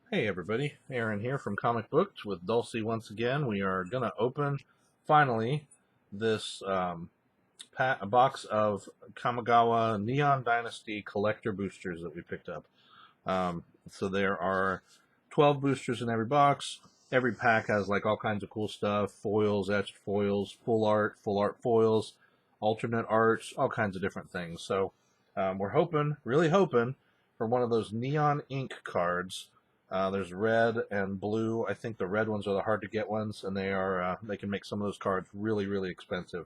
Hey everybody, Aaron here from Comic Booked with Dulcie once again. We are going to open, finally, this a box of Kamigawa Neon Dynasty collector boosters that we picked up. So there are 12 boosters in every box. Every pack has like all kinds of cool stuff, foils, etched foils, full art foils, alternate arts, all kinds of different things. So we're hoping, really hoping, for one of those neon ink cards. There's red and blue. I think the red ones are the hard to get ones, and they can make some of those cards really, really expensive.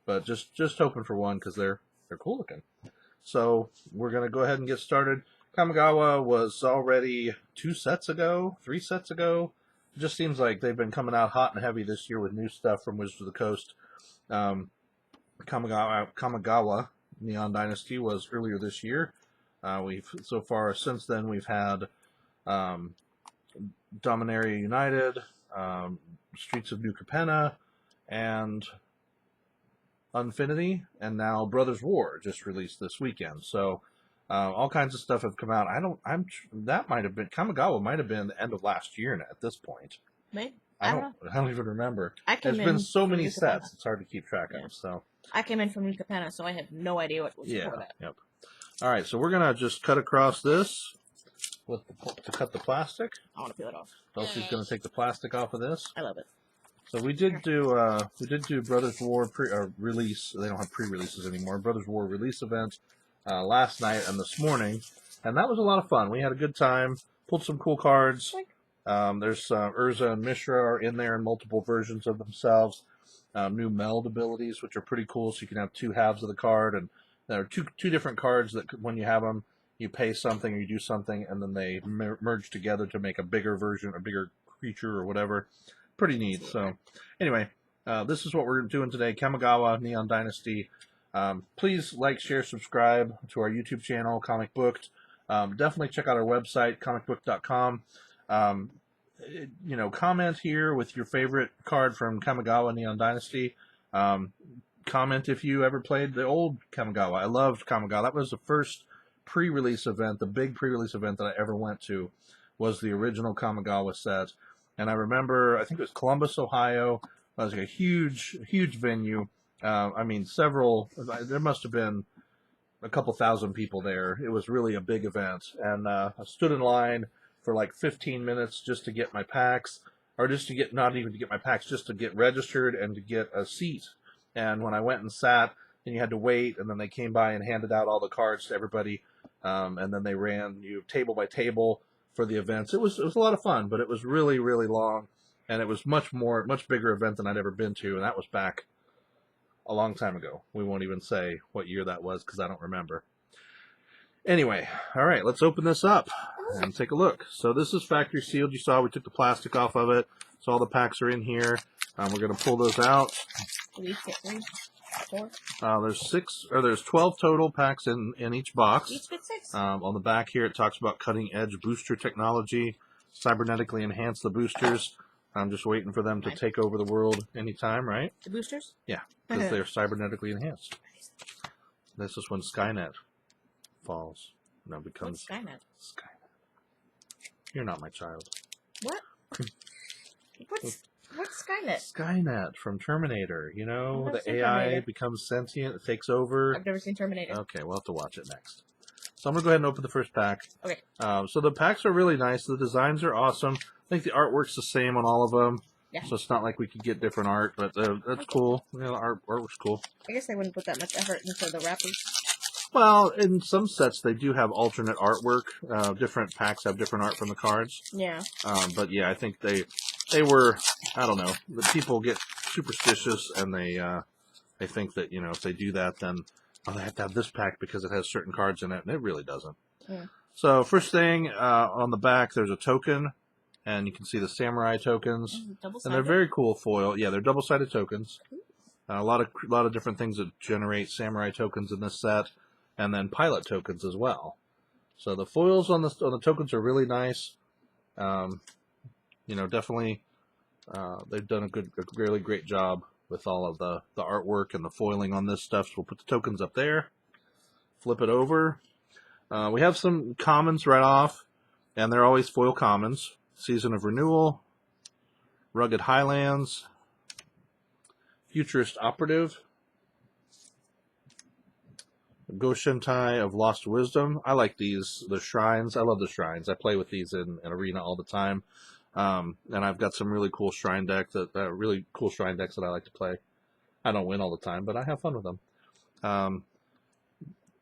But just hoping for one because they're cool looking. So we're gonna go ahead and get started. Kamigawa was already 2 sets ago, 3 sets ago. It just seems like they've been coming out hot and heavy this year with new stuff from Wizards of the Coast. Kamigawa Neon Dynasty was earlier this year. We've so far since then we've had Dominaria United, Streets of New Capenna, and Unfinity, and now Brothers War just released this weekend. So all kinds of stuff have come out. That might have been Kamigawa might have been the end of last year at this point. Maybe. I don't even remember. There's been so many sets; it's hard to keep track of. So I came in from New Capenna, so I have no idea what was before that. Yep. All right, so we're gonna just cut across this to cut the plastic. I want to peel it off. Dulcie's gonna take the plastic off of this. I love it. So we did do Brothers War release. They don't have pre-releases anymore. Brothers War release event last night and this morning, and that was a lot of fun. We had a good time. Pulled some cool cards. There's Urza and Mishra are in there in multiple versions of themselves. New meld abilities, which are pretty cool. So you can have two halves of the card, and there are two different cards that when you have them, you pay something or you do something, and then they merge together to make a bigger version, a bigger creature or whatever. Pretty neat. So anyway, this is what we're doing today. Kamigawa Neon Dynasty. Please like, share, subscribe to our YouTube channel, Comic Booked. Definitely check out our website, comicbook.com. Comment here with your favorite card from Kamigawa Neon Dynasty. Comment if you ever played the old Kamigawa. I loved Kamigawa. That was the first pre-release event, the big pre-release event that I ever went to, was the original Kamigawa set. And I remember, I think it was Columbus, Ohio. It was like a huge, huge venue. There must have been a couple thousand people there. It was really a big event. And I stood in line for like 15 minutes just to get my packs, or just to get, not even to get my packs, just to get registered and to get a seat. And when I went and sat, then you had to wait, and then they came by and handed out all the cards to everybody. And then they ran you table by table for the events. It was a lot of fun, but it was really, really long, and it was much bigger event than I'd ever been to, and that was back a long time ago. We won't even say what year that was because I don't remember. Anyway, all right, let's open this up and take a look. So this is factory sealed. You saw we took the plastic off of it, so all the packs are in here. We're going to pull those out. There's 12 total packs in each box. Each fit 6. On the back here, it talks about cutting edge booster technology, cybernetically enhance the boosters. I'm just waiting for them to take over the world anytime, right? The boosters? Yeah, because they're cybernetically enhanced. This is when Skynet falls. Now becomes What's Skynet? Skynet. You're not my child. What? What's Skynet? Skynet from Terminator. You know, the AI Terminator. becomes sentient, it takes over. I've never seen Terminator. Okay, we'll have to watch it next. So I'm going to go ahead and open the first pack. Okay. So the packs are really nice. The designs are awesome. I think the artwork's the same on all of them. Yeah. So it's not like we could get different art, but that's cool. You know, the artwork's cool. I guess they wouldn't put that much effort into the wrappers. Well, in some sets, they do have alternate artwork. Different packs have different art from the cards. Yeah. But yeah, I think they were, I don't know, the people get superstitious and they think that, you know, if they do that, then they have to have this pack because it has certain cards in it, and it really doesn't. Yeah. So first thing, on the back, there's a token, and you can see the samurai tokens, and they're very cool foil. Yeah, they're double-sided tokens. A lot of different things that generate samurai tokens in this set, and then pilot tokens as well. So the foils on the tokens are really nice. Definitely, they've done a really great job with all of the artwork and the foiling on this stuff. So we'll put the tokens up there, flip it over. We have some commons right off. And they're always foil commons. Season of Renewal, Rugged Highlands, Futurist Operative, Goshentai of Lost Wisdom. I like these, the shrines. I love the shrines. I play with these in Arena all the time. And I've got some really cool shrine decks that I like to play. I don't win all the time, but I have fun with them.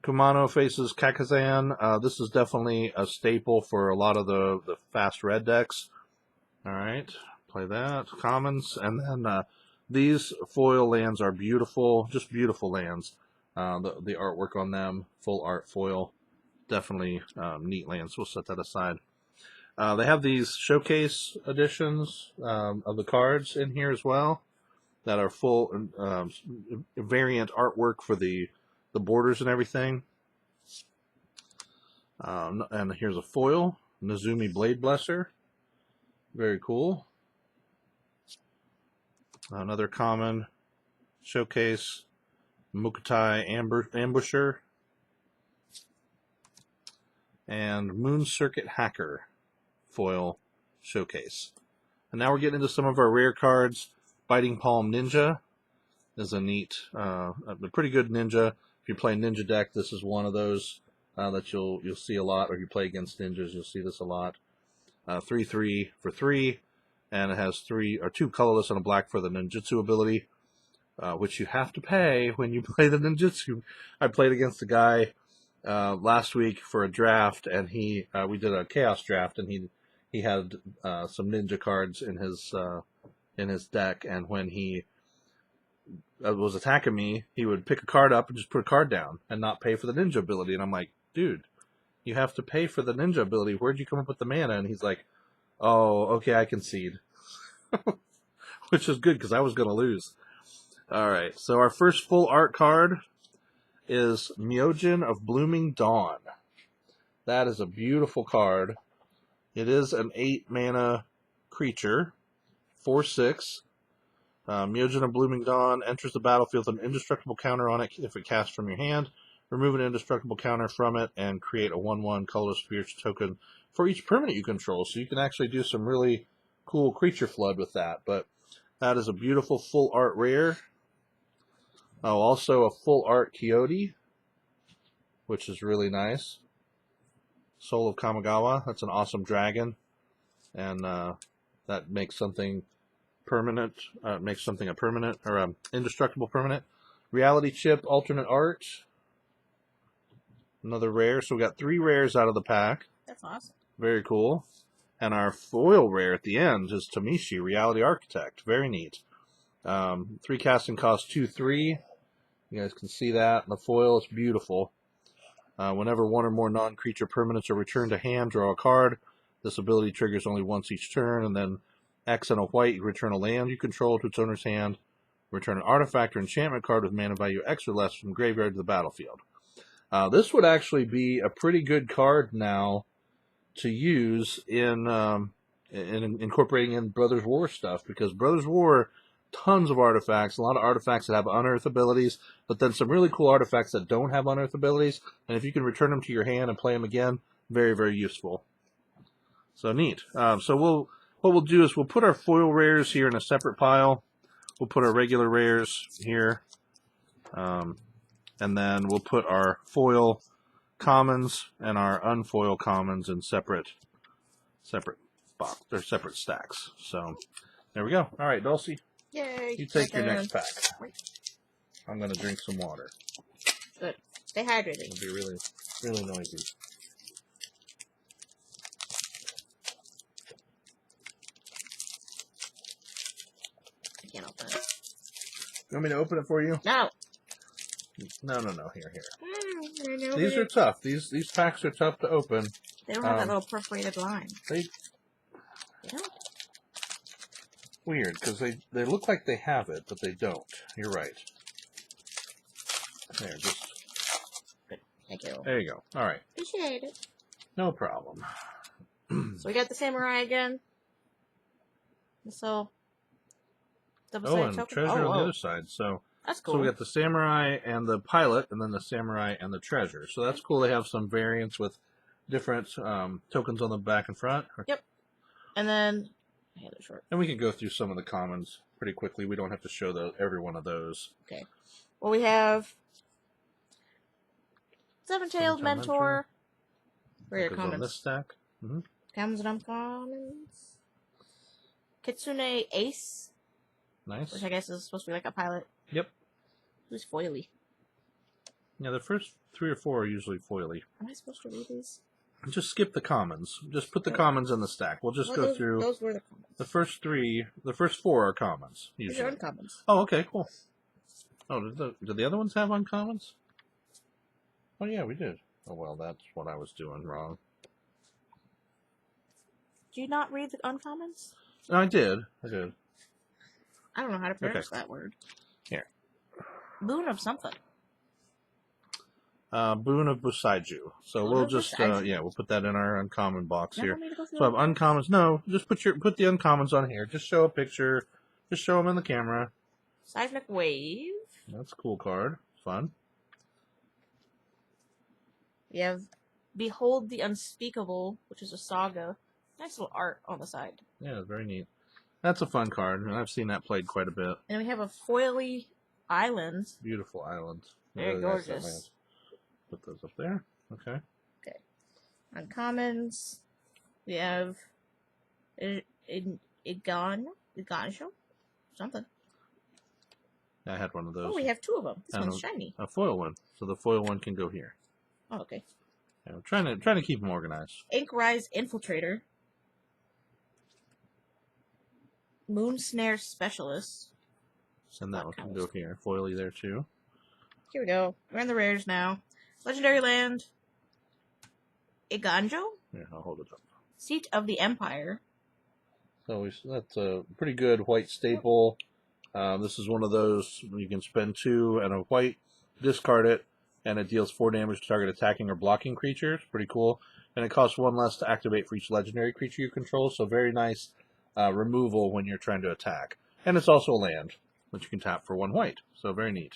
Kumano faces Kakazan. This is definitely a staple for a lot of the fast red decks. All right, play that. Commons. And then these foil lands are beautiful, just beautiful lands. The artwork on them, full art foil, definitely neat lands. We'll set that aside. They have these showcase editions of the cards in here as well that are full variant artwork for the borders and everything. And here's a foil, Nezumi Blade Blesser. Very cool. Another common showcase, Mukotai Ambusher. And Moon Circuit Hacker foil showcase. And now we're getting into some of our rare cards. Biting Palm Ninja is a neat, a pretty good ninja. If you play ninja deck, this is one of those that you'll see a lot. Or if you play against ninjas, you'll see this a lot. 3/3 for 3, and it has 2 colorless and a black for the ninjutsu ability, which you have to pay when you play the ninjutsu. I played against a guy last week for a draft, and we did a chaos draft, and he had some ninja cards in his deck, and when he was attacking me, he would pick a card up and just put a card down and not pay for the ninja ability. And I'm like, dude, you have to pay for the ninja ability. Where'd you come up with the mana? And he's like, oh, okay, I concede. Which is good because I was going to lose. All right, so our first full art card is Myojin of Blooming Dawn. That is a beautiful card. It is an 8 mana creature, 4/6. Myojin of Blooming Dawn enters the battlefield with an indestructible counter on it if it casts from your hand. Remove an indestructible counter from it and create a 1/1 colorless spiritual token for each permanent you control. So you can actually do some really cool creature flood with that. But that is a beautiful full art rare. Oh, also a full art Coyote, which is really nice. Soul of Kamigawa. That's an awesome dragon. And that makes something permanent, makes something a permanent, or indestructible permanent. Reality Chip, alternate art. Another rare. So we got 3 rares out of the pack. That's awesome. Very cool. And our foil rare at the end is Tamishi, Reality Architect. Very neat. 3 casting cost 2/3. You guys can see that. The foil is beautiful. Whenever 1 or more non-creature permanents are returned to hand, draw a card. This ability triggers only once each turn, and then X and a white, you return a land you control to its owner's hand. Return an artifact or enchantment card with mana value X or less from graveyard to the battlefield. This would actually be a pretty good card now to use in incorporating in Brothers War stuff, because Brothers War, tons of artifacts, a lot of artifacts that have unearth abilities, but then some really cool artifacts that don't have unearth abilities, and if you can return them to your hand and play them again, very, very useful. So neat. So what we'll do is we'll put our foil rares here in a separate pile. We'll put our regular rares here, and then we'll put our foil commons and our unfoil commons in separate box. They're separate stacks. So there we go. All right, Dulcie. Yay! You take your next pack. I'm going to drink some water. Good. Stay hydrated. It'll be really, really noisy. I can't open it. You want me to open it for you? No. No. Here. No, These are tough. These packs are tough to open. They don't have that little perforated line. They don't? Weird, because they look like they have it, but they don't. You're right. There, just... Good. Thank you. There you go. All right. Appreciate it. No problem. So we got the samurai again. So... and treasure on the other side. So that's cool. So we got the samurai and the pilot, and then the samurai and the treasure. So that's cool. They have some variants with different tokens on the back and front. Yep. And then, yeah, they're short. And we can go through some of the commons pretty quickly. We don't have to show every one of those. Okay. Well, we have Seven-Tailed Mentor. Rare Goes commons. on this stack. Commons and uncommons. Kitsune Ace. Nice. Which I guess is supposed to be like a pilot. Yep. Who's foily? Yeah, the first 3 or 4 are usually foily. Am I supposed to read these? Just skip the commons. Just put the commons in the stack. We'll just go through. Those were the commons. The first 3, the first 4 are commons. Usually. These are uncommons. Oh, okay, cool. Oh, did the other ones have uncommons? Oh, yeah, we did. Oh, well, that's what I was doing wrong. Do you not read the uncommons? No, I did. I don't know how to pronounce that word. Here. Boon of something. Boon of Busaiju. So Boon we'll of just Busaiju. we'll put that in our uncommon box here. So I have uncommons. uncommons. No, just put the uncommons on here. Just show a picture. Just show them in the camera. Seismic Wave. That's a cool card. Fun. We have Behold the Unspeakable, which is a saga. Nice little art on the side. Yeah, very neat. That's a fun card, and I've seen that played quite a bit. And we have a Foily Island. Beautiful island. Very gorgeous. Put those up there. Okay. Okay. Uncommons. We have Iganjo? Something. I had one of those. Oh, we have 2 of them. This one's shiny. A foil one. So the foil one can go here. Oh, okay. Yeah, we're trying to keep them organized. Inkrise Infiltrator. Moon Snare Specialist. And that one can go here. Foily there too. Here we go. We're in the rares now. Legendary Land. Iganjo. Yeah, I'll hold it up. Seat of the Empire. So that's a pretty good white staple. This is one of those you can spend 2 and a white, discard it, and it deals 4 damage to target attacking or blocking creatures. Pretty cool. And it costs 1 less to activate for each legendary creature you control. So very nice removal when you're trying to attack. And it's also a land, which you can tap for 1 white. So very neat.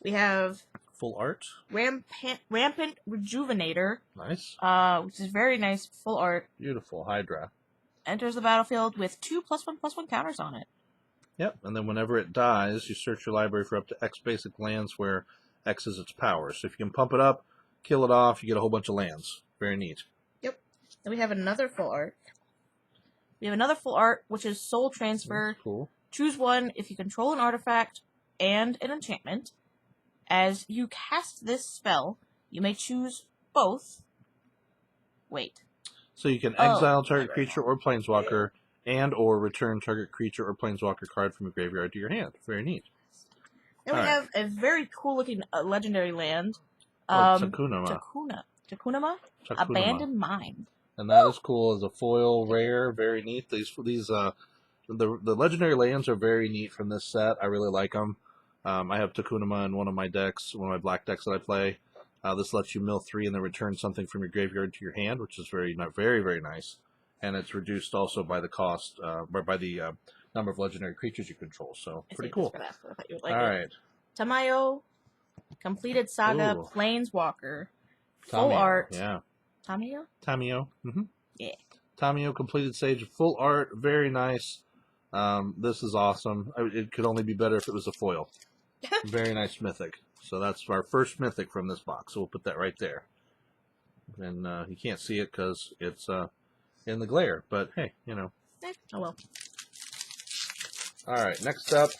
We have full art. Rampant Rejuvenator. Nice. Which is very nice full art. Beautiful. Hydra. Enters the battlefield with 2 +1/+1 counters on it. Yep, and then whenever it dies, you search your library for up to X basic lands where X is its power. So if you can pump it up, kill it off, you get a whole bunch of lands. Very neat. Yep. Then we have another full art. We have another full art, which is Soul Transfer. That's cool. Choose one if you control an artifact and an enchantment. As you cast this spell, you may choose both. Wait. So you can exile target creature or planeswalker and or return target creature or planeswalker card from your graveyard to your hand. Very neat. Then we have a very cool looking legendary land. Takunama. Takunama? Abandoned Mine. And that is cool as a foil rare. Very neat. The legendary lands are very neat from this set. I really like them. I have Takunama in one of my decks, one of my black decks that I play. This lets you mill 3 and then return something from your graveyard to your hand, which is very, very nice. And it's reduced also by the cost, by the number of legendary creatures you control. So pretty cool. All right. Tamayo, Completed Saga, Planeswalker, full art. Yeah. Tamiyo. Mm-hmm. Yeah. Tamiyo, Completed Sage, full art, very nice. This is awesome. It could only be better if it was a foil. Very nice mythic. So that's our first mythic from this box. So we'll put that right there. And you can't see it because it's in the glare. But hey, you know. Oh well. All right, next up.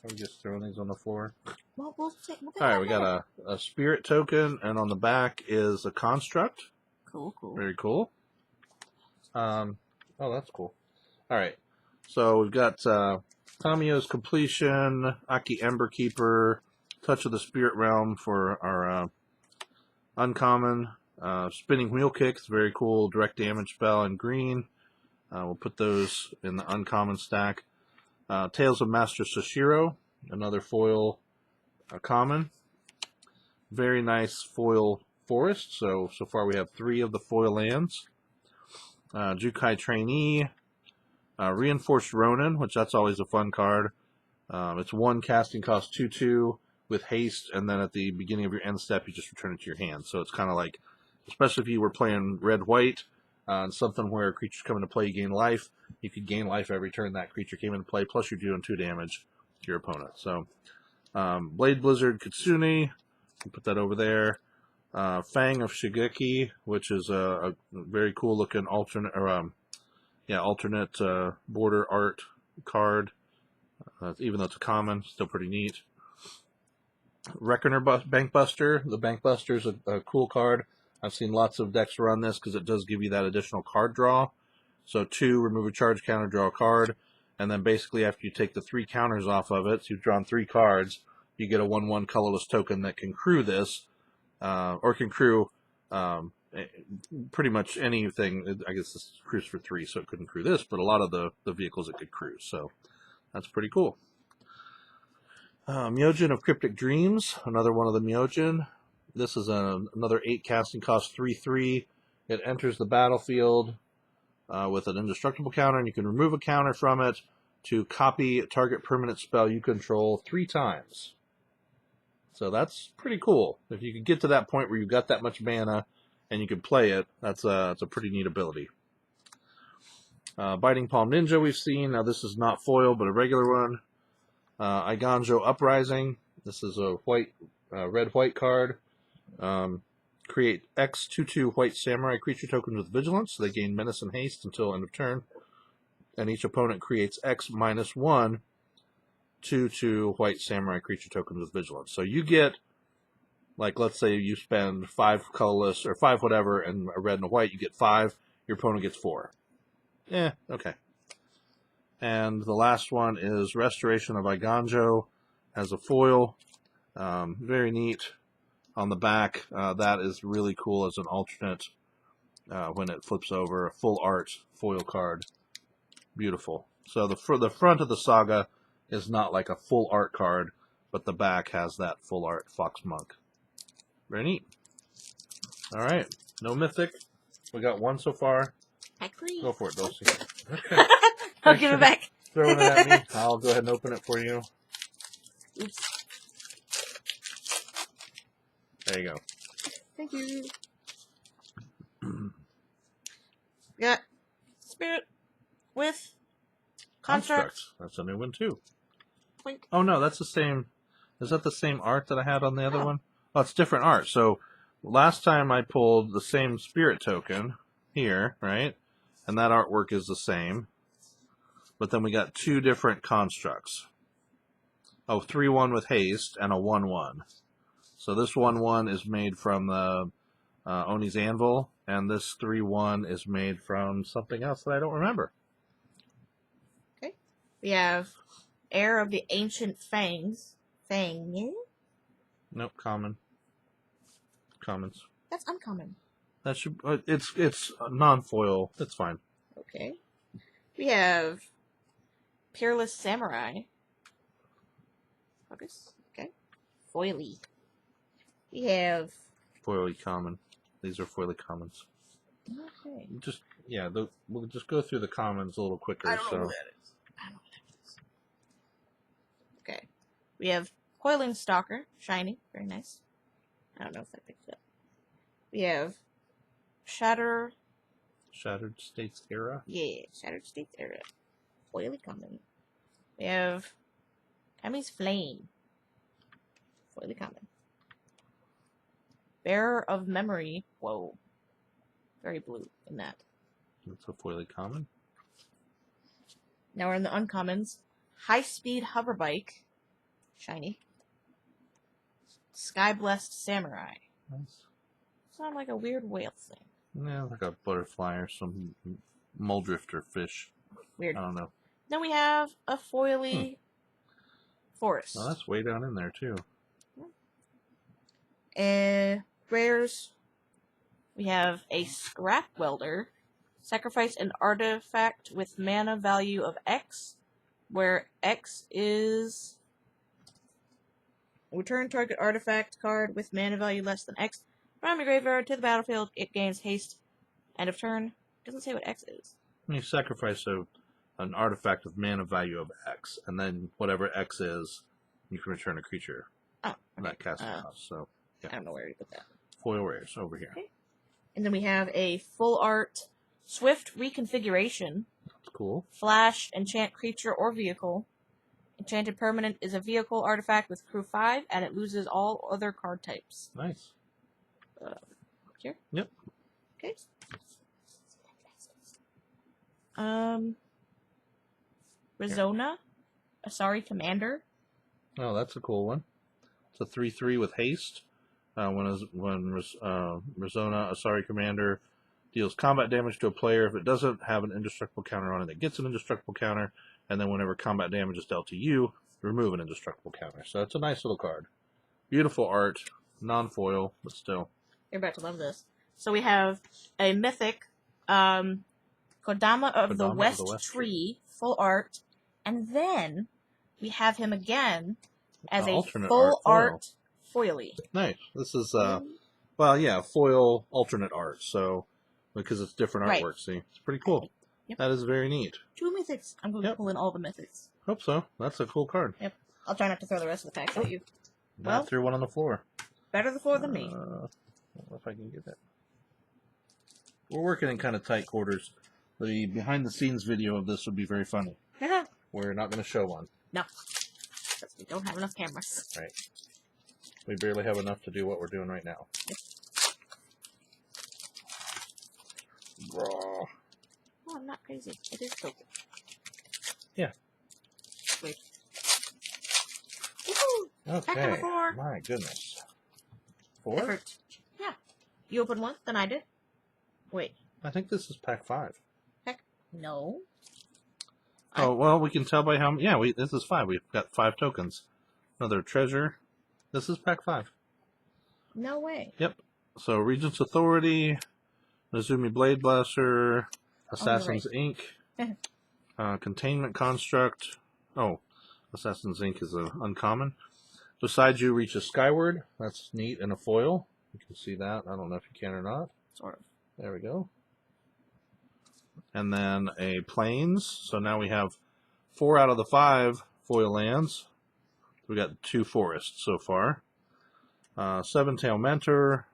I'm just throwing these on the floor. Well, all right, we got a spirit token, and on the back is a construct. Cool. Very cool. Oh, that's cool. All right, so we've got Tamiyo's Completion, Aki Emberkeeper, Touch of the Spirit Realm for our uncommon. Spinning Wheel Kick is very cool. Direct damage spell in green. We'll put those in the uncommon stack. Tales of Master Sashiro, another foil common. Very nice foil forest. So far we have 3 of the foil lands. Jukai Trainee, Reinforced Ronin, which that's always a fun card. It's 1 casting cost 2/2 with haste, and then at the beginning of your end step, you just return it to your hand. So it's kind of like, especially if you were playing red-white, and something where creatures come into play, you gain life. You could gain life every turn that creature came into play, plus you're doing 2 damage to your opponent. So, Blade Blizzard Kitsune, put that over there. Fang of Shigeki, which is a very cool looking alternate, alternate border art card. Even though it's a common, still pretty neat. Reckoner Bankbuster. The Bankbuster is a cool card. I've seen lots of decks run this because it does give you that additional card draw. So 2, remove a charge counter, draw a card, and then basically after you take the 3 counters off of it, so you've drawn 3 cards, you get a 1/1 colorless token that can crew this, or can crew pretty much anything. I guess this crews for 3, so it couldn't crew this, but a lot of the vehicles it could crew. So that's pretty cool. Myojin of Cryptic Dreams, another one of the Myojin. This is another 8 casting cost, 3/3. It enters the battlefield with an indestructible counter, and you can remove a counter from it to copy a target permanent spell you control 3 times. So that's pretty cool. If you could get to that point where you've got that much mana and you can play it, that's a pretty neat ability. Biting Palm Ninja we've seen. Now this is not foil, but a regular one. Eiganjo Uprising. This is a red-white card. Create X 2/2 white samurai creature tokens with vigilance. So they gain menace and haste until end of turn. And each opponent creates X -1 2/2 white samurai creature tokens with vigilance. So you get, like, let's say you spend 5 colorless or 5 whatever and a red and a white, you get 5, your opponent gets 4. Okay. And the last one is Restoration of Eiganjo as a foil. Very neat. On the back, that is really cool as an alternate when it flips over. A full art foil card. Beautiful. So the front of the saga is not like a full art card, but the back has that full art Fox Monk. Very neat. All right. No mythic. We got 1 so far. Agree. Go for it, Dulcie. Okay. I'll give it back. Throwing it at me. I'll go ahead and open it for you. Oops. There you go. Thank you. Got Spirit with Construct. That's a new one too. Blink. Oh no, that's the same. Is that the same art that I had on the other one? Oh, it's different art. So last time I pulled the same Spirit token here, right? And that artwork is the same. But then we got 2 different constructs. Oh, 3/1 with haste and a 1/1. So this 1/1 is made from the Oni's Anvil, and this 3/1 is made from something else that I don't remember. Okay. We have Heir of the Ancient Fangs. Fang. Nope, common. Commons. That's uncommon. That should. It's non-foil. That's fine. Okay. We have Peerless Samurai. Focus. Okay. Foily. We have. Foily common. These are foily commons. Okay. We'll just go through the commons a little quicker. I don't know what that is. Okay. We have Coiling Stalker. Shiny. Very nice. I don't know if I picked it up. We have Shattered States Era. Yeah, Shattered States Era. Foily common. We have Kami's Flame. Foily common. Bearer of Memory. Whoa. Very blue in that. That's a foily common. Now we're in the uncommons. High Speed Hoverbike. Shiny. Sky Blessed Samurai. Nice. Sound like a weird whale thing. Yeah, like a butterfly or some muldrifter fish. Weird. I don't know. Then we have a foily forest. Oh, that's way down in there too. Rares. We have a Scrap Welder. Sacrifice an artifact with mana value of X, where X is... Return target artifact card with mana value less than X from your graveyard to the battlefield. It gains haste. End of turn. Doesn't say what X is. You sacrifice an artifact with mana value of X, and then whatever X is, you can return a creature. Oh, Not casting costs. So yeah. I don't know where to put that. Foil rares over here. Okay. And then we have a full art Swift Reconfiguration. That's cool. Flash, enchant creature or vehicle. Enchanted permanent is a vehicle artifact with crew 5, and it loses all other card types. Nice. Here? Yep. Okay. Rizona, Asari Commander. Oh, that's a cool one. It's a 3/3 with haste. When Rizona Asari Commander deals combat damage to a player, if it doesn't have an indestructible counter on it, it gets an indestructible counter, and then whenever combat damage is dealt to you, remove an indestructible counter. So it's a nice little card. Beautiful art, non-foil, but still. You're about to love this. So we have a mythic, Kodama of the West Tree, full art, and then we have him again as a full art foily. Nice. This is well, yeah, foil alternate art. So because it's different artwork, see, it's pretty cool. Yep. That is very neat. 2 mythics. I'm going to pull in all the mythics. Hope so. That's a cool card. Yep. I'll try not to throw the rest of the packs at you. Well, I threw one on the floor. Better the floor than me. I don't know if I can get it. We're working in kind of tight quarters. The behind-the-scenes video of this would be very funny. We're not going to show one. No. Because we don't have enough cameras. Right. We barely have enough to do what we're doing right now. Yep. Raw. Oh, I'm not crazy. It is token. Yeah. Wait. Okay. My goodness. 4? Effort. Yeah. You opened one, then I did. Wait. I think this is pack 5. Heck, no. Oh, well, we can tell by how... Yeah, this is 5. We've got 5 tokens. Another treasure. This is pack 5. No way. Yep. So, Regent's Authority, Nezumi Blade Blaster, Assassin's Ink, Containment Construct. Oh, Assassin's Ink is an uncommon. Beside You reaches Skyward. That's neat in a foil. You can see that. I don't know if you can or not. Sort of. There we go. And then a Plains. So now we have 4 out of the 5 foil lands. We got 2 forests so far. Seven-Tail Mentor,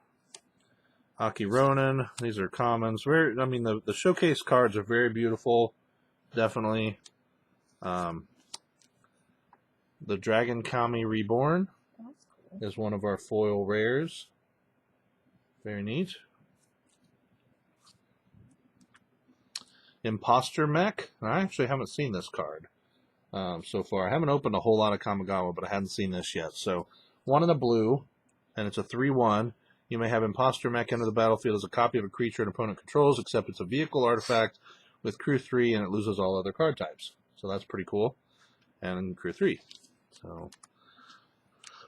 Aki Ronin. These are commons. I mean, the showcase cards are very beautiful. Definitely. The Dragon Kami Reborn is one of our foil rares. Very neat. Imposter Mech. I actually haven't seen this card so far. I haven't opened a whole lot of Kamigawa, but I hadn't seen this yet. So, 1 in the blue, and it's a 3/1. You may have Imposter Mech enter the battlefield as a copy of a creature an opponent controls, except it's a vehicle artifact with crew 3, and it loses all other card types. So that's pretty cool. And crew 3. So,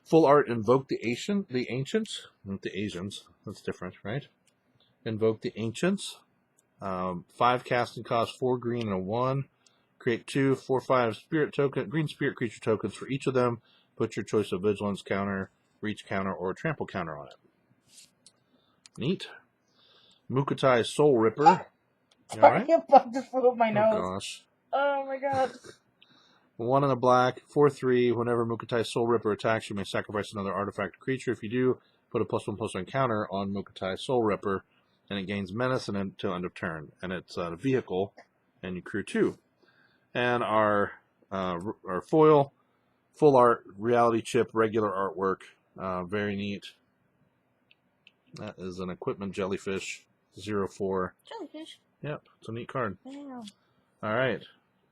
full art, Invoke the Ancients. Not the Asians. That's different, right? Invoke the Ancients. 5 casting cost, 4 green and a 1. Create 2 4/5 spirit token, green spirit creature tokens for each of them. Put your choice of vigilance counter, reach counter, or trample counter on it. Neat. Mukotai Soul Ripper. You all right? I just flew up my nose. Oh gosh. Oh my god. 1 in the black, 4/3. Whenever Mukotai Soul Ripper attacks, you may sacrifice another artifact or creature. If you do, put a +1/+1 counter on Mukotai Soul Ripper, and it gains menace until end of turn. And it's a vehicle, and you crew 2. And our foil, full art, reality chip, regular artwork, very neat. That is an equipment jellyfish, 0/4. Jellyfish. Yep, it's a neat card. Wow. All right,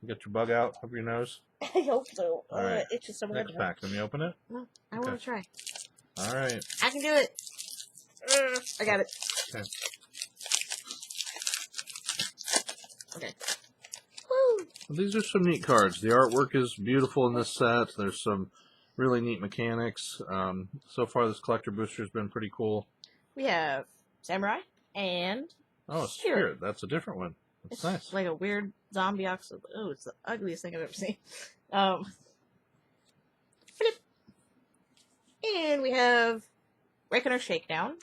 you got your bug out of your nose. I hope so. All right. It's just so Next pack. Let me open it. No, I want to try. All right. I can do it. I got it. Okay. Okay. Woo! These are some neat cards. The artwork is beautiful in this set. There's some really neat mechanics. So far, this collector booster has been pretty cool. We have Samurai and Spirit. That's a different one. That's nice. Like a weird zombie oxo. Oh, it's the ugliest thing I've ever seen. Flip. And we have Reckoner Shakedown.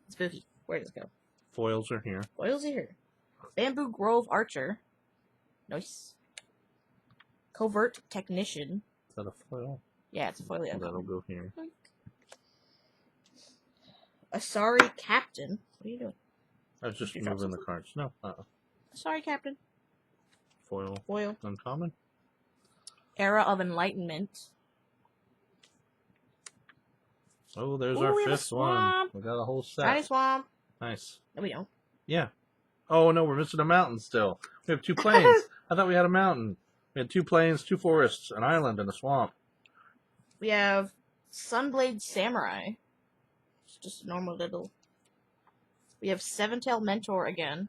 Spooky. Where does it go? Foils are here. Foils are here. Bamboo Grove Archer. Nice. Covert Technician. Is that a foil? Yeah, it's a foil That'll uncommon. go here. Asari Captain. What are you doing? I was just Did you drop moving the something? cards. No, Asari Captain. foil. Foil. Uncommon. Era of Enlightenment. Oh, there's Ooh, our we have a 5th one. swamp. We got a whole set. Shiny Swamp. Nice. No, we don't. Yeah. Oh no, we're missing a mountain still. We have 2 plains. I thought we had a mountain. We had 2 plains, 2 forests, an island, and a swamp. We have Sunblade Samurai. It's just a normal little. We have Seven-Tail Mentor again.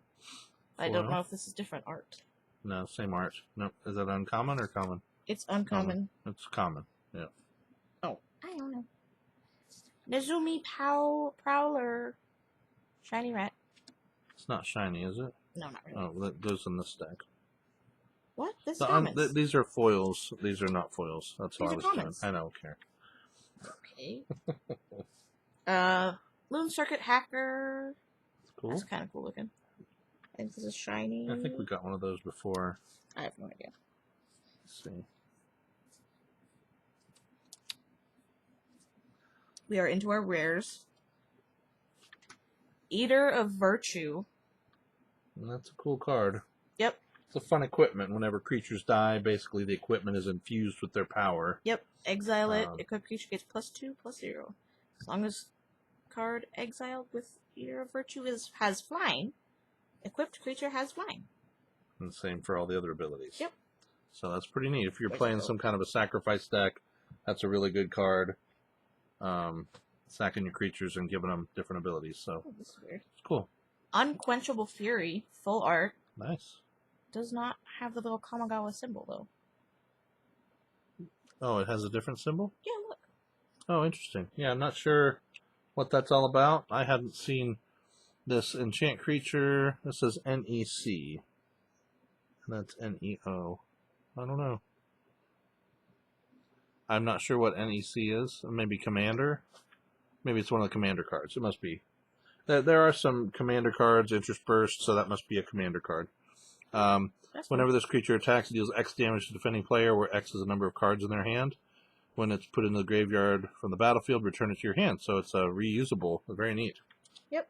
I don't know if this is different art. No, same art. No, is that uncommon or common? It's uncommon. It's common. Yeah. Oh, I don't know. Nezumi Prowler. Shiny Rat. It's not shiny, is it? No, not really. Oh, that goes in this stack. What? This is commons. These are foils. These are not foils. That's what I was commons. doing. I don't care. Okay. Moon Circuit Hacker. Cool. That's kind of cool looking. I think this is shiny. I think we got one of those before. I have no idea. Let's see. We are into our rares. Eater of Virtue. And that's a cool card. Yep. It's a fun equipment. Whenever creatures die, basically the equipment is infused with their power. Yep. Exile it. Equipped creature gets +2/+0. As long as card exiled with Eater of Virtue has flying, equipped creature has flying. And same for all the other abilities. Yep. So that's pretty neat. If you're playing some kind of a sacrifice deck, that's a really good card. Sacking your creatures and giving them different abilities. So this is weird. It's cool. Unquenchable Fury, full art. Nice. Does not have the little Kamigawa symbol though. Oh, it has a different symbol? Yeah, look. Oh, interesting. Yeah, I'm not sure what that's all about. I hadn't seen this enchant creature. This is NEC. That's NEO. I don't know. I'm not sure what NEC is. Maybe Commander? Maybe it's one of the Commander cards. It must be. There are some Commander cards interspersed, so that must be a Commander card. Whenever this creature attacks, it deals X damage to the defending player, where X is the number of cards in their hand. When it's put in the graveyard from the battlefield, return it to your hand. So it's reusable. Very neat. Yep.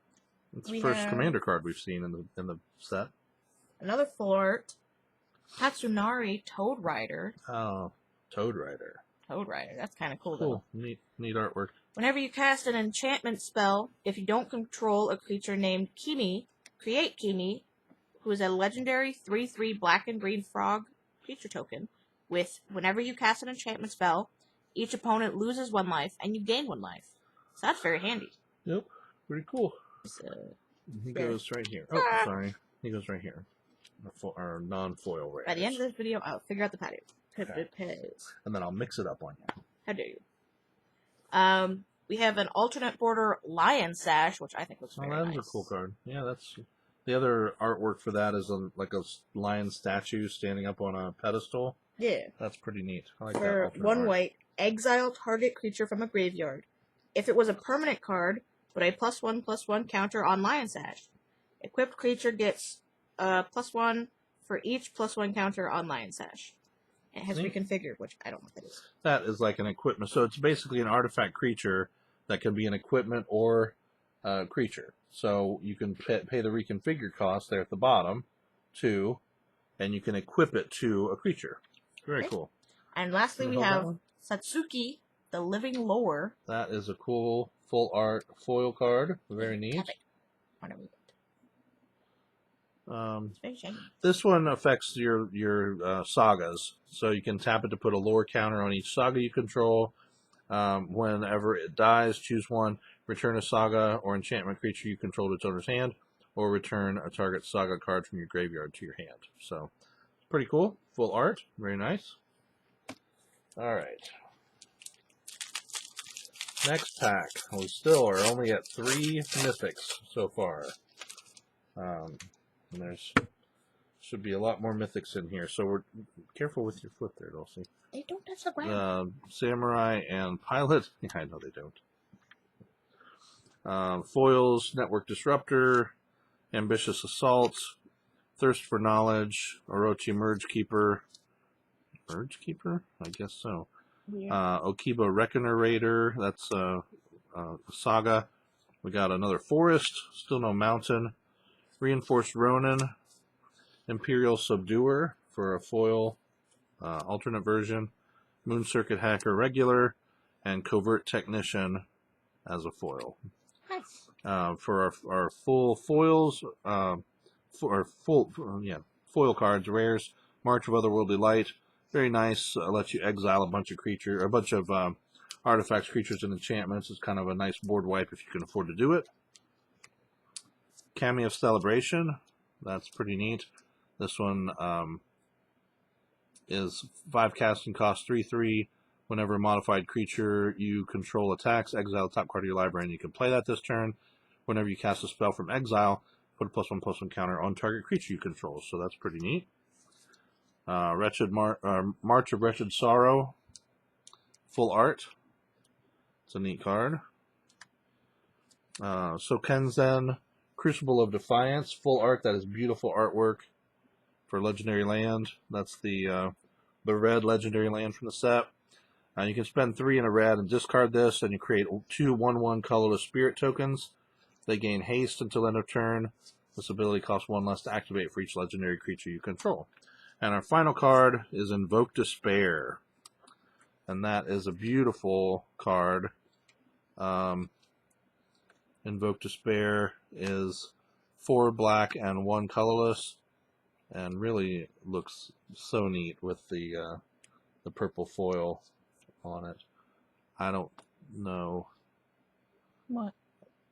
It's the first Commander card we've seen in the set. Another full art. Tatsunari Toad Rider. Oh, Toad Rider. Toad Rider. That's kind of cool, Cool. though. Neat artwork. Whenever you cast an enchantment spell, if you don't control a creature named Kimi, create Kimi, who is a legendary 3/3 black and green frog creature token. Whenever you cast an enchantment spell, each opponent loses 1 life, and you gain 1 life. So that's very handy. Yep. Pretty cool. He goes right here. Oh, sorry. He goes right here. Our non-foil rares. By the end of this video, I'll figure out the patio. Okay. And then I'll mix it up on you. How dare you? We have an alternate border lion sash, which I think looks very nice. That's a cool card. Yeah, that's the other artwork for that is like a lion statue standing up on a pedestal. Yeah. That's pretty neat. I like for that. 1 white, exile target creature from a graveyard. If it was a permanent card, put a +1/+1 counter on lion sash. Equipped creature gets +1 for each +1 counter on lion sash. It has reconfigured, which I don't know what that is. That is like an equipment. So it's basically an artifact creature that can be an equipment or creature. So you can pay the reconfigure cost there at the bottom, and you can equip it to a creature. Very cool. And lastly, we have Satsuki, the Living Lore. That is a cool full art foil card. Very neat. This one affects your sagas, so you can tap it to put a lore counter on each saga you control. Whenever it dies, choose one, return a saga or enchantment creature you control to its owner's hand, or return a target saga card from your graveyard to your hand. So, pretty cool. Full art. Very nice. Alright. Next pack. We still are only at 3 mythics so far. And there's should be a lot more mythics in here, so we're careful with your foot there, Dulcie. They don't touch the ground. Samurai and Pilot. Yeah, I know they don't. Foils, Network Disruptor, Ambitious Assault, Thirst for Knowledge, Orochi Merge Keeper. Merge Keeper? I guess so. Okiba Reckoner Raider. That's Saga. We got another Forest. Still no Mountain. Reinforced Ronin. Imperial Subduer for a foil alternate version. Moon Circuit Hacker Regular. And Covert Technician as a foil. Nice. For our full foils, foil cards, rares, March of Otherworldly Light, very nice. Lets you exile a bunch of artifacts, creatures, and enchantments. It's kind of a nice board wipe if you can afford to do it. Kami of Celebration, that's pretty neat. This one is 5 casting cost, 3/3. Whenever a modified creature you control attacks, exile the top card of your library, and you can play that this turn. Whenever you cast a spell from exile, put a +1/+1 counter on target creature you control. So that's pretty neat. March of Wretched Sorrow, full art. It's a neat card. Sokenzen, Crucible of Defiance, full art. That is beautiful artwork for Legendary Land. That's the red Legendary Land from the set. You can spend 3 in a red and discard this, and you create 2 1/1 colorless spirit tokens. They gain haste until end of turn. This ability costs 1 less to activate for each legendary creature you control. And our final card is Invoke Despair. And that is a beautiful card. Invoke Despair is 4 black and 1 colorless, and really looks so neat with the purple foil on it. I don't know. What?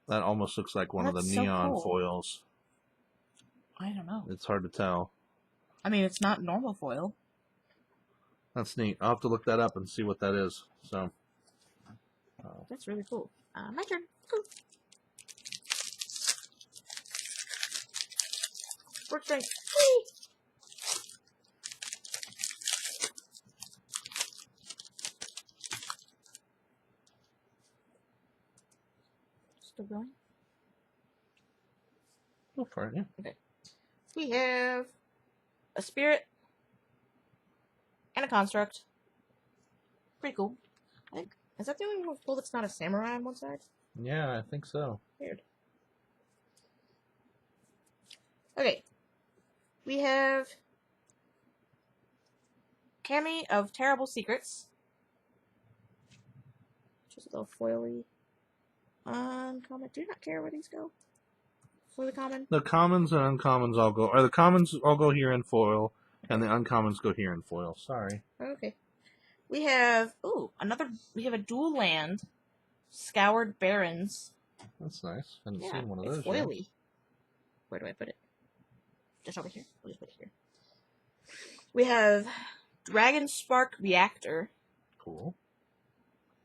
That almost looks like one of the That's so neon cool. foils. I don't know. It's hard to tell. I mean, it's not normal foil. That's neat. I'll have to look that up and see what that is. So That's really cool. My turn. Cool. Work strength. Whee! Still going? go for it, yeah. Okay. We have a spirit and a construct. Pretty cool. I think. Is that the only one full that's not a samurai on one side? Yeah, I think so. Weird. Okay. We have Kami of Terrible Secrets. Just a little foily. Uncommon. Do not care where these go. For the common. The commons and uncommons all go, or the commons all go here in foil, and the uncommons go here in foil. Sorry. Okay. We have we have a dual land, Scoured Barrens. That's nice. Hadn't Yeah, seen one of it's those yet. foily. Where do I put it? Just over here. We'll just put it here. We have Dragon Spark Reactor. Cool.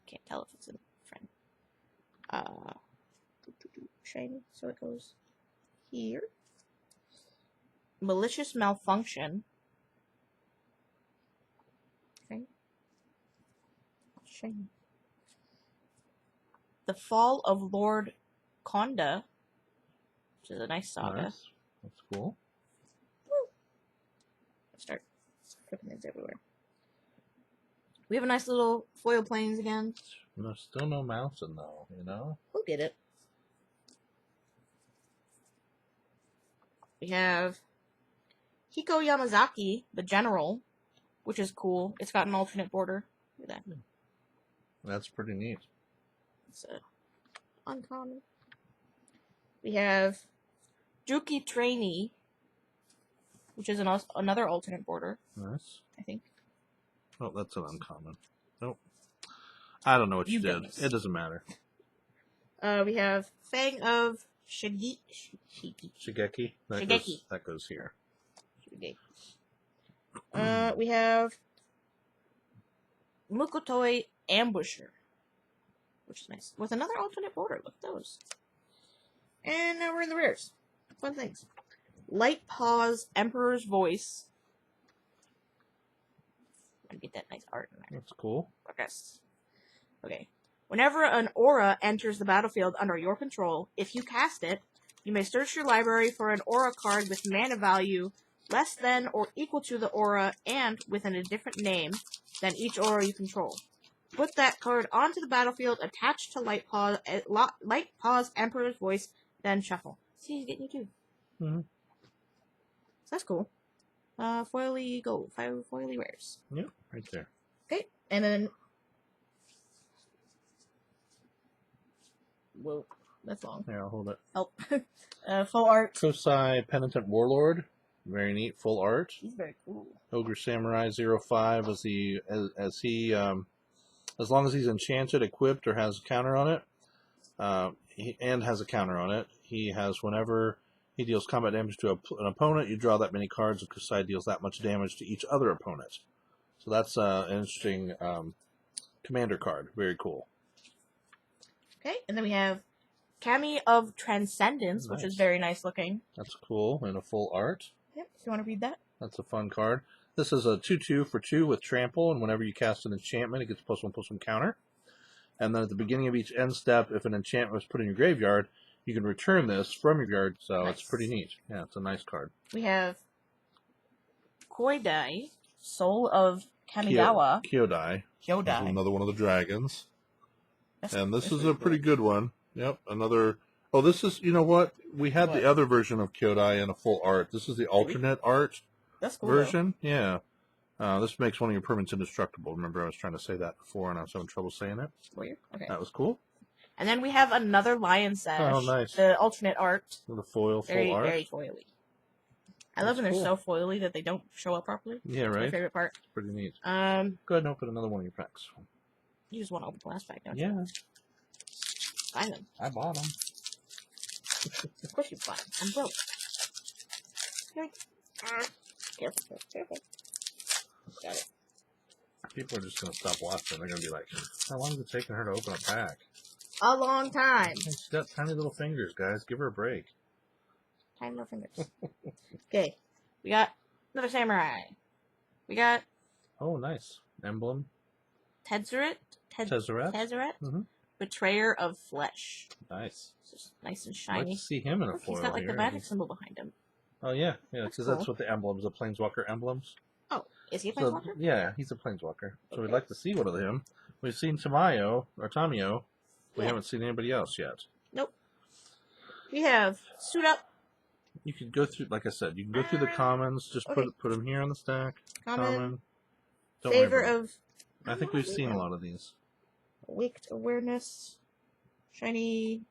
Can't tell if it's in front. Shiny, so it goes here. Malicious Malfunction. Okay. Shiny. The Fall of Lord Konda, which is a nice saga. Nice. That's cool. Woo. Let's start flipping things everywhere. We have a nice little foil planes again. There's still no mountain, though, you know? We'll get it. We have Hiko Yamazaki, the General, which is cool. It's got an alternate border. Look at that. That's pretty neat. It's uncommon. We have Juki Trainee, which is another alternate border, Nice. I think. Oh, that's an uncommon. Nope. I don't know what you did. Goodness. It doesn't matter. We have Fang of Shigeki. Shigeki? Shigeki. That goes here. We have Mukotoi Ambusher, which is nice. With another alternate border. Look at those. And now we're in the rares. Fun things. Light Paws Emperor's Voice. I'm gonna get that nice art in there. That's cool. Progress. Okay. Whenever an aura enters the battlefield under your control, if you cast it, you may search your library for an aura card with mana value less than or equal to the aura and with a different name than each aura you control. Put that card onto the battlefield, attached to Light Paw's Emperor's Voice, then shuffle. See, he's getting you too. Mm-hmm. So that's cool. Foily gold, 5 foily rares. Yep, right there. Okay, and then... Whoa, that's long. Here, I'll hold it. Oh. Full art. Kosai Penitent Warlord. Very neat, full art. He's very cool. Ogre Samurai 05 as long as he's enchanted, equipped, or has a counter on it, and has a counter on it, he has whenever he deals combat damage to an opponent, you draw that many cards, and Kosai deals that much damage to each other opponent. So that's an interesting commander card. Very cool. Okay, and then we have Kami of Transcendence, Nice. which is very nice looking. That's cool, and a full art. Yep, if you want to read that. That's a fun card. This is a 2/2 for 2 with trample, and whenever you cast an enchantment, it gets +1/+1 counter. And then at the beginning of each end step, if an enchantment was put in your graveyard, you can return this from your yard, so Nice. It's pretty neat. Yeah, it's a nice card. We have Koidai, Soul of Kamigawa. Kyodai. This is another one of the dragons. And this is a pretty good one. Yep, another... Oh, this is... You know what? We had the other version of Kyodai in a full art. This is the alternate art version. Though. Yeah. This makes one of your permanents indestructible. Remember, I was trying to say that before, and I was having trouble saying it. Weird. Okay. That was cool. And then we have another Lion Sash. Oh, nice. The alternate art. The foil, very, full art. Very foily. I love when they're so foily that they don't show up properly. Yeah, right. That's my favorite part. Pretty neat. Go ahead and open another one of your packs. You just want to open the last pack, don't you? Yeah. Buy them. I bought them. Of course you bought them. I'm broke. Careful. Got it. People are just going to stop watching. They're going to be like, how long is it taking her to open a pack? A long time. She's got tiny little fingers, guys. Give her a break. Tiny little fingers. Okay. We got another samurai. We got... Oh, nice. Emblem. Tezzeret? Tezzeret? Mm-hmm. Betrayer of Flesh. Nice. It's just nice and shiny. Let's see him in a foil. He's got like the magic symbol behind him. Oh, yeah. Yeah, because that's what the emblems, the Planeswalker emblems. Oh, is he a Planeswalker? So, yeah, he's a Planeswalker. So we'd like to see one of him. We've seen Tamio. We haven't seen anybody else yet. Nope. We have Suit Up. You could go through, like I said, you can go through the commons. Just put them here on the stack. Common. Favor of... I think we've seen a lot of these. Waked Awareness. Shiny...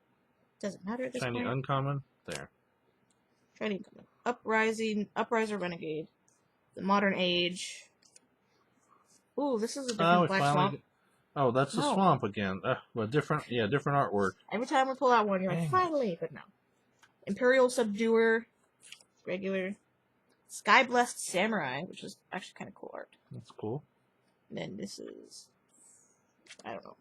Doesn't matter at this point. Shiny Uncommon. There. Shiny Uncommon. Upriser Renegade. The Modern Age. Ooh, this is a different Black Swamp. Oh, that's the swamp again. Well, different artwork. Every time we pull out one, you're like, finally, but no. Imperial Subduer, regular. Sky Blessed Samurai, which is actually kind of cool art. That's cool. And then this is, I don't know.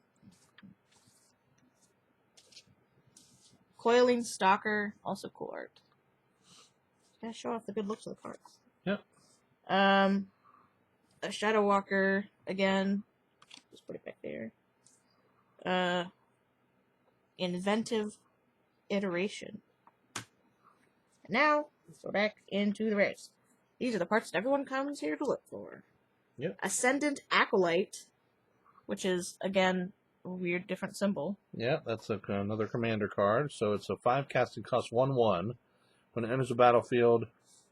Coiling Stalker, also cool art. Gotta show off the good looks of the cards. Yep. A Shadow Walker again. Just put it back there. Inventive Iteration. And now, let's go back into the rares. These are the parts that everyone comes here to look for. Yep. Ascendant Acolyte, which is, again, a weird different symbol. Yeah, that's another commander card. So it's a 5 casting cost 1/1. When it enters the battlefield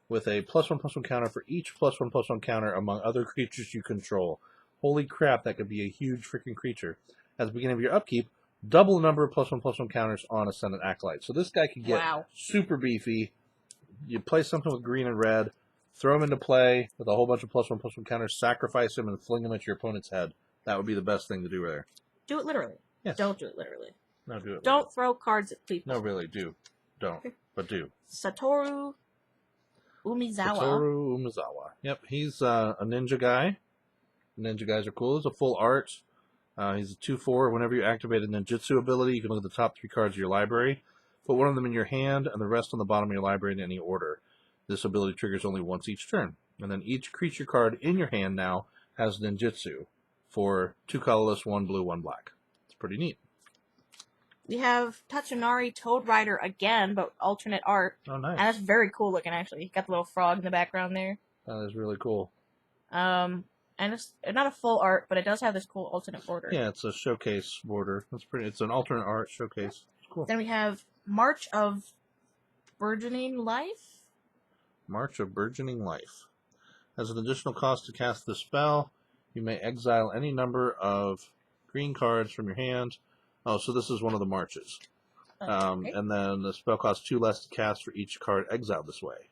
with a +1/+1 counter for each +1/+1 counter among other creatures you control. Holy crap, that could be a huge freaking creature. At the beginning of your upkeep, double the number of +1/+1 counters on Ascendant Acolyte. So this guy could get super beefy. You play something with green and red, throw him into play with a whole bunch of +1/+1 counters, sacrifice him, and fling him at your opponent's head. That would be the best thing to do there. Do it literally. Yes. Don't do it literally. No, do it. Don't throw cards at people. No, really, do. Don't, but do. Satoru Umezawa. Yep, he's a ninja guy. Ninja guys are cool. He's a full art. He's a 2/4. Whenever you activate a ninjutsu ability, you can look at the top 3 cards of your library. Put one of them in your hand and the rest on the bottom of your library in any order. This ability triggers only once each turn. And then each creature card in your hand now has ninjutsu for 2 colorless, 1 blue, 1 black. It's pretty neat. We have Tatsunari Toad Rider again, but alternate art. Oh, nice. And that's very cool looking, actually. Got the little frog in the background there. That is really cool. And And it's not a full art, but it does have this cool alternate border. Yeah, it's a showcase border. That's pretty. It's an alternate art showcase. It's cool. Then we have March of Burgeoning Life. March of Burgeoning Life. As an additional cost to cast this spell, you may exile any number of green cards from your hand. Oh, so this is one of the marches. Okay. And then the spell costs 2 less to cast for each card exiled this way.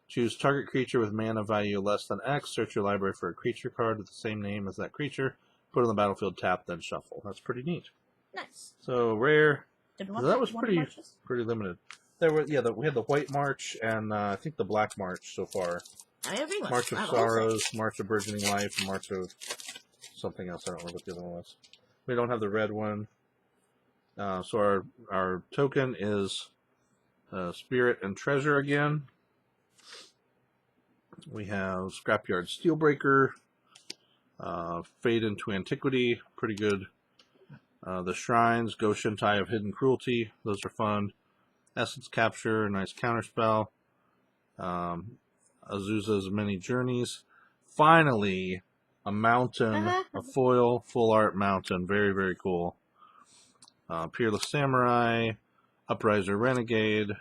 Choose target creature with mana value less than X. Search your library for a creature card with the same name as that creature. Put it on the battlefield, tap, then shuffle. That's pretty neat. Nice. So rare. That was pretty limited. There were we had the white march and I think the black march so far. I have English. March of Sorrows, March of Burgeoning Life, and March of something else. I don't remember what the other one was. We don't have the red one. So our token is Spirit and Treasure again. We have Scrapyard Steelbreaker, Fade into Antiquity, pretty good. The Shrines, Go Shintai of Hidden Cruelty, those are fun. Essence Capture, nice counterspell. Azusa's Many Journeys. Finally, a mountain, a foil, full art mountain. Very, very cool. Peerless Samurai, Upriser Renegade,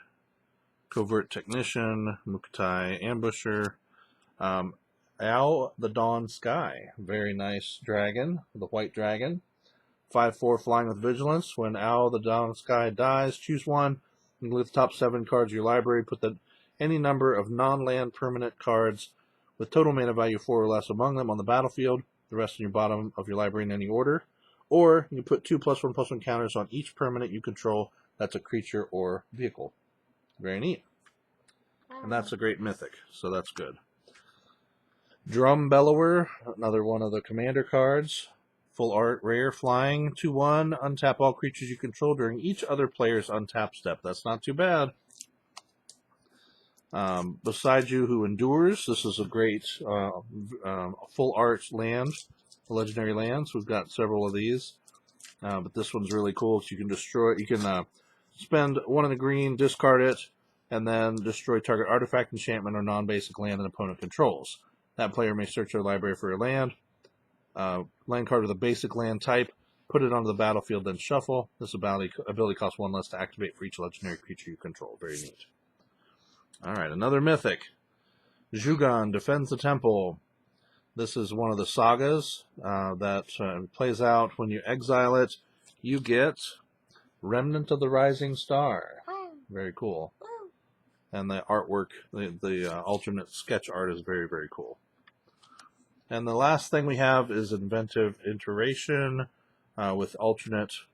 Covert Technician, Mukatai Ambusher, Owl the Dawn Sky. Very nice dragon, the white dragon. 5/4 flying with vigilance. When Owl the Dawn Sky dies, choose one. You can loot the top 7 cards of your library. Put any number of non-land permanent cards with total mana value 4 or less among them on the battlefield. The rest in your bottom of your library in any order. Or you put 2+1/+1 counters on each permanent you control that's a creature or vehicle. Very neat. And that's a great mythic, so that's good. Drum Bellower, another one of the commander cards. Full art, rare, flying, 2/1. Untap all creatures you control during each other player's untap step. That's not too bad. Beside You Who Endures. This is a great full art land, legendary lands. We've got several of these, but this one's really cool. So you can destroy. You can spend 1 in the green, discard it, and then destroy target artifact, enchantment, or non-basic land an opponent controls. That player may search their library for a land card with a basic land type, put it onto the battlefield, then shuffle. This ability costs 1 less to activate for each legendary creature you control. Very neat. Alright, another mythic. Zhugan Defends the Temple. This is one of the sagas that plays out when you exile it. You get Remnant of the Rising Star. Very cool. And the artwork, the alternate sketch art is very, very cool. And the last thing we have is Inventive Iteration with alternate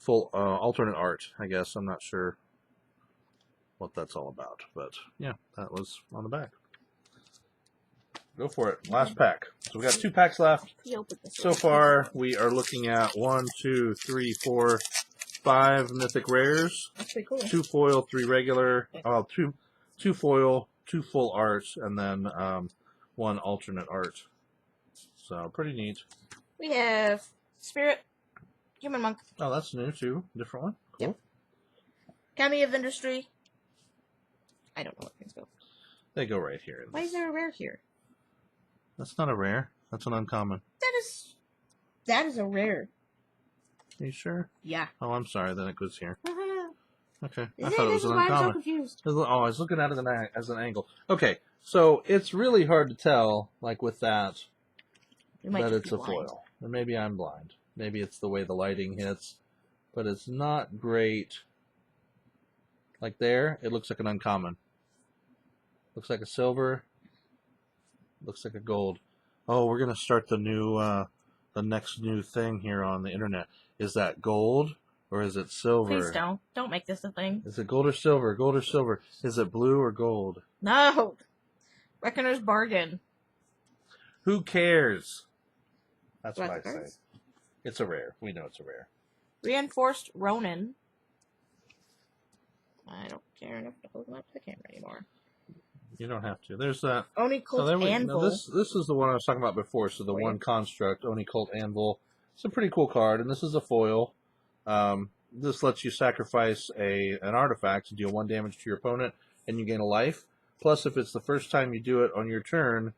art, I guess. I'm not sure what that's all about, but yeah, that was on the back. Go for it. Last pack. So we got 2 packs left. So far, we are looking at 1, 2, 3, 4, 5 mythic rares. That's pretty cool. 2 foil, 3 regular. 2 foil, 2 full art, and then 1 alternate art. So pretty neat. We have Spirit, Human Monk. Oh, that's new too. Different one. Cool. Yep. Kami of Industry. I don't know what things go. They go right here. Why is there a rare here? That's not a rare. That's an uncommon. That is a rare. Are you sure? Yeah. Oh, I'm sorry. Then it goes here. Okay. I This thought it was is an why I'm so uncommon. confused. Oh, I was looking at it as an angle. Okay, so it's really hard to tell, like with that it's a foil. Or maybe I'm blind. Maybe it's the way the lighting hits. But it's not great. Like there, it looks like an uncommon. Looks like a silver. Looks like a gold. Oh, we're gonna start the new, the next new thing here on the internet. Is that gold or is it silver? Please don't. Don't make this a thing. Is it gold or silver? Gold or silver? Is it blue or gold? No. Reckoner's Bargain. Who cares? That's what I say. Cards? It's a rare. We know it's a rare. Reinforced Ronin. I don't care enough to hold them up to the camera anymore. You don't have to. There's that. Oni Cult Anvil. This is the one I was talking about before. So the one construct, Oni Cult Anvil. It's a pretty cool card, and this is a foil. This lets you sacrifice an artifact to deal 1 damage to your opponent, and you gain a life. Plus, if it's the first time you do it on your turn,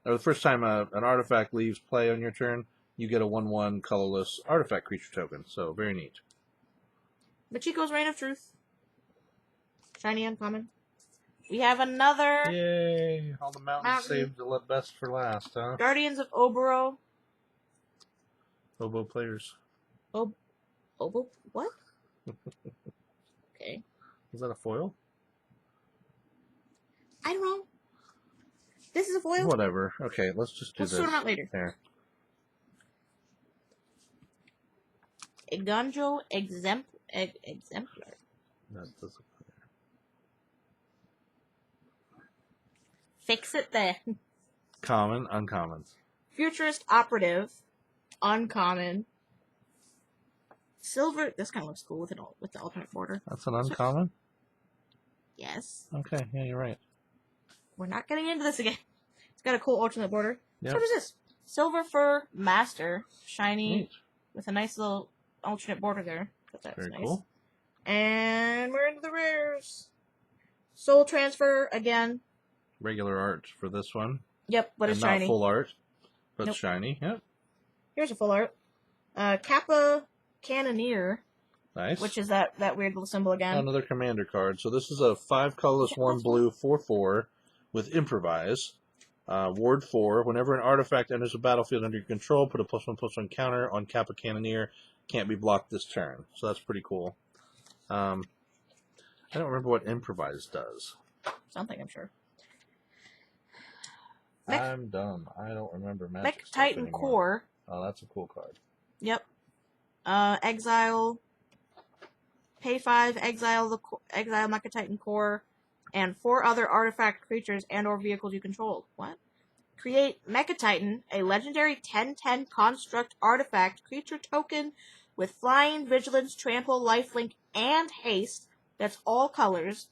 or the first time an artifact leaves play on your turn, you get a 1/1 colorless artifact creature token. So very neat. Machiko's Reign of Truth. Shiny uncommon. We have another Yay! All the mountains saved the best for last, huh? Guardians of Oboro. Oboe players. Obo? What? Okay. Is that a foil? I don't know. This is a foil? Whatever. Okay, let's just do Let's this. sort them out later. There. A Gonjo exemplar. That doesn't. Fix it there. Common, uncommon. Futurist Operative. Uncommon. Silver. This kind of looks cool with the alternate border. That's an uncommon? Yes. Okay, yeah, you're right. We're not getting into this again. It's got a cool alternate border. Yep. So what is this? Silver Fur Master. Shiny. Neat. With a nice little alternate border there. That's Very nice. cool. And we're into the rares. Soul Transfer again. Regular art for this one. Yep, but it's shiny. Not full art, but Nope. shiny. Yep. Here's a full art. Kappa Cannoneer. Nice. Which is that weird little symbol again. Another commander card. So this is a 5 colorless, 1 blue, 4/4 with Improvise. Ward 4. Whenever an artifact enters a battlefield under your control, put a +1/+1 counter on Kappa Cannoneer. Can't be blocked this turn. So that's pretty cool. I don't remember what Improvise does. Something, I'm sure. I'm dumb. I don't remember Magic Mech stuff Titan anymore. Core. Oh, that's a cool card. Yep. Exile. Pay 5, exile Mecha Titan Core, and 4 other artifact creatures and/or vehicles you control. What? Create Mecha Titan, a legendary 10/10 construct artifact creature token with flying, vigilance, trample, lifelink, and haste. That's all colors.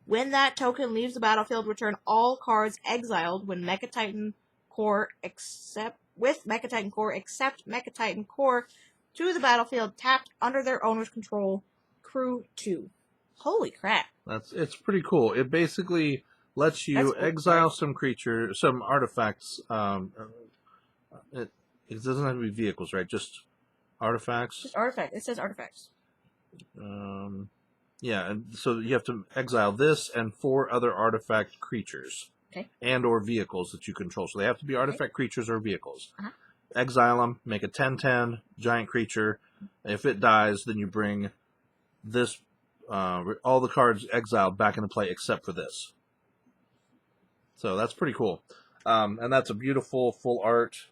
When that token leaves the battlefield, return all cards exiled when Mecha Titan Core except Mecha Titan Core to the battlefield tapped under their owner's control. Crew 2. Holy crap. It's pretty cool. It basically lets you That's cool. exile some artifacts. It doesn't have to be vehicles, right? Just artifacts. Just artifact. It says artifacts. Yeah, and so you have to exile this and 4 other artifact creatures. Okay. And or vehicles that you control. So they have to be artifact creatures or vehicles. Uh-huh. Exile them, make a 10/10 giant creature. If it dies, then you bring this, all the cards exiled back into play except for this. So that's pretty cool. And that's a beautiful full art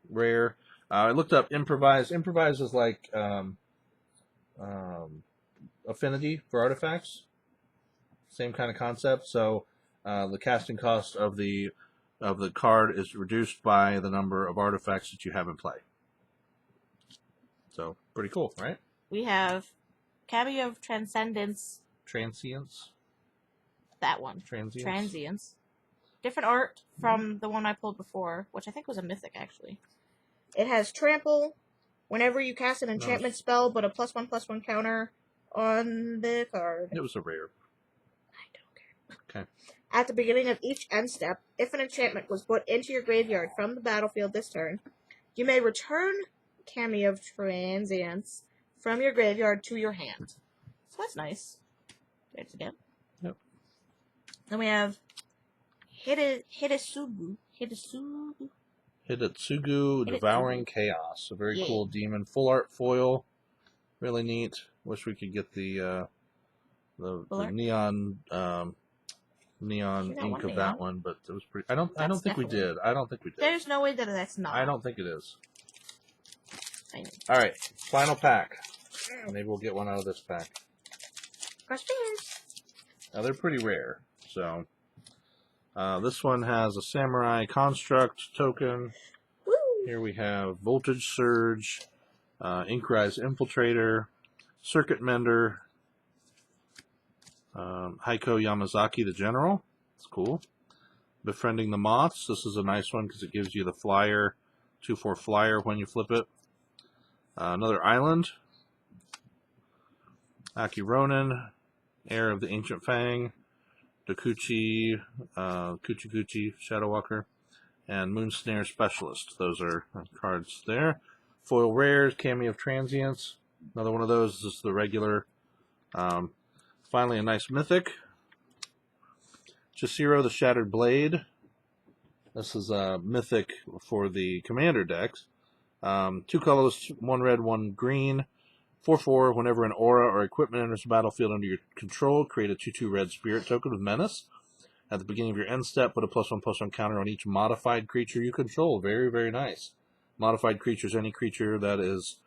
rare. I looked up Improvise. Improvise is like affinity for artifacts. Same kind of concept. So the casting cost of the card is reduced by the number of artifacts that you have in play. So, pretty cool, right? We have Cameo of Transcendence. Transience. That one. Transience. Transience. Different art from the one I pulled before, which I think was a mythic, actually. It has Trample. Whenever you cast an enchantment spell, put a +1/+1 counter on the card. It was a rare. I don't care. Okay. At the beginning of each end step, if an enchantment was put into your graveyard from the battlefield this turn, you may return Cameo of Transience from your graveyard to your hand. So that's nice. Try it again. Yep. Then we have Hidetsugu. Hidetsugu, Devouring Chaos. A very cool demon. Full art foil. Really neat. Wish we could get the neon ink of that one, but it was pretty. I don't think we did. There's no way that that's not. I don't think it is. All right, final pack. Maybe we'll get one out of this pack. Cross fingers. Now they're pretty rare, so this one has a Samurai Construct token. Woo! Here we have Voltage Surge, Inkrise Infiltrator, Circuit Mender, Heiko Yamazaki the General. It's cool. Befriending the Moths. This is a nice one because it gives you the flyer, 2/4 flyer when you flip it. Another Island. Aki Ronin, Heir of the Ancient Fang. Dokuchi, Kuchi, Shadow Walker, and Moon Snare Specialist. Those are cards there. Foil rares, Cameo of Transients. Another one of those. This is the regular. Finally, a nice mythic. Chishiro, the Shattered Blade. This is a mythic for the Commander decks. 2 colors, 1 red, 1 green. 4/4. Whenever an aura or equipment enters the battlefield under your control, create a 2/2 red spirit token with Menace. At the beginning of your end step, put a +1/+1 counter on each modified creature you control. Very, very nice. Modified creature is any creature that is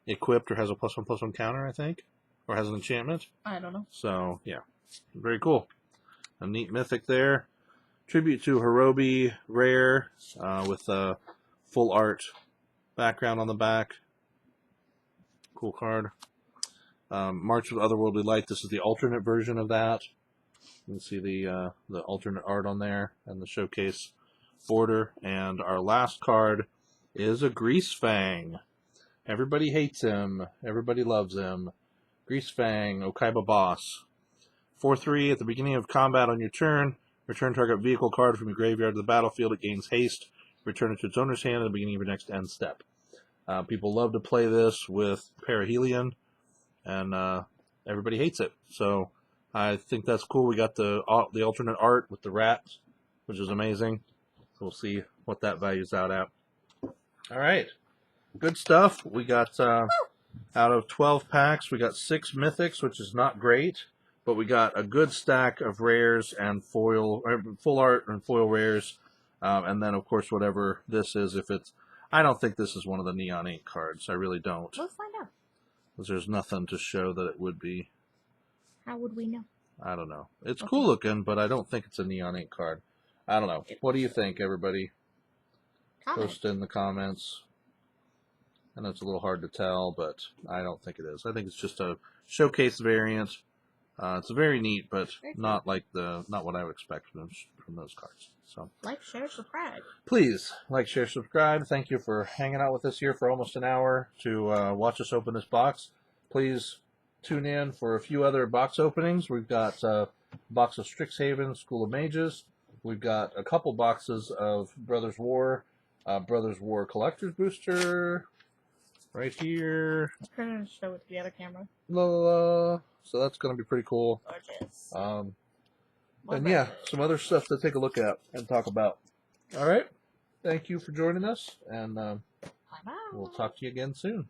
equipped or has a +1/+1 counter, I think, or has an enchantment. I don't know. So, yeah, very cool. A neat mythic there. Tribute to Hirobi rare with a full art background on the back. Cool card. March with Otherworldly Light. This is the alternate version of that. You can see the alternate art on there and the showcase border. And our last card is a Greasefang. Everybody hates him. Everybody loves him. Greasefang, Okaiba Boss. 4/3. At the beginning of combat on your turn, return target vehicle card from your graveyard to the battlefield. It gains haste. Return it to its owner's hand at the beginning of your next end step. People love to play this with Perihelion, and everybody hates it. So I think that's cool. We got the alternate art with the rats, which is amazing. So we'll see what that values out at. All right. Good stuff. We got, out of 12 packs, we got 6 mythics, which is not great. But we got a good stack of rares and full art and foil rares. And then, of course, whatever this is, if it's... I don't think this is one of the Neon Ink cards. I really don't. We'll find out. Because there's nothing to show that it would be. How would we know? I don't know. It's cool looking, but I don't think it's a Neon Ink card. I don't know. What do you think, everybody? Post in the comments. I know it's a little hard to tell, but I don't think it is. I think it's just a showcase variant. It's very neat, but not what I would expect from those cards. So like, share, subscribe. Please like, share, subscribe. Thank you for hanging out with us here for almost an hour to watch us open this box. Please tune in for a few other box openings. We've got a box of Strixhaven, School of Mages. We've got a couple boxes of Brothers War Collector's Booster right here. I'm going to show it to the other camera. La, la, la. So that's going to be pretty cool. Gorgeous. And yeah, some other stuff to take a look at and talk about. All right. Thank you for joining us, and Bye-bye. we'll talk to you again soon.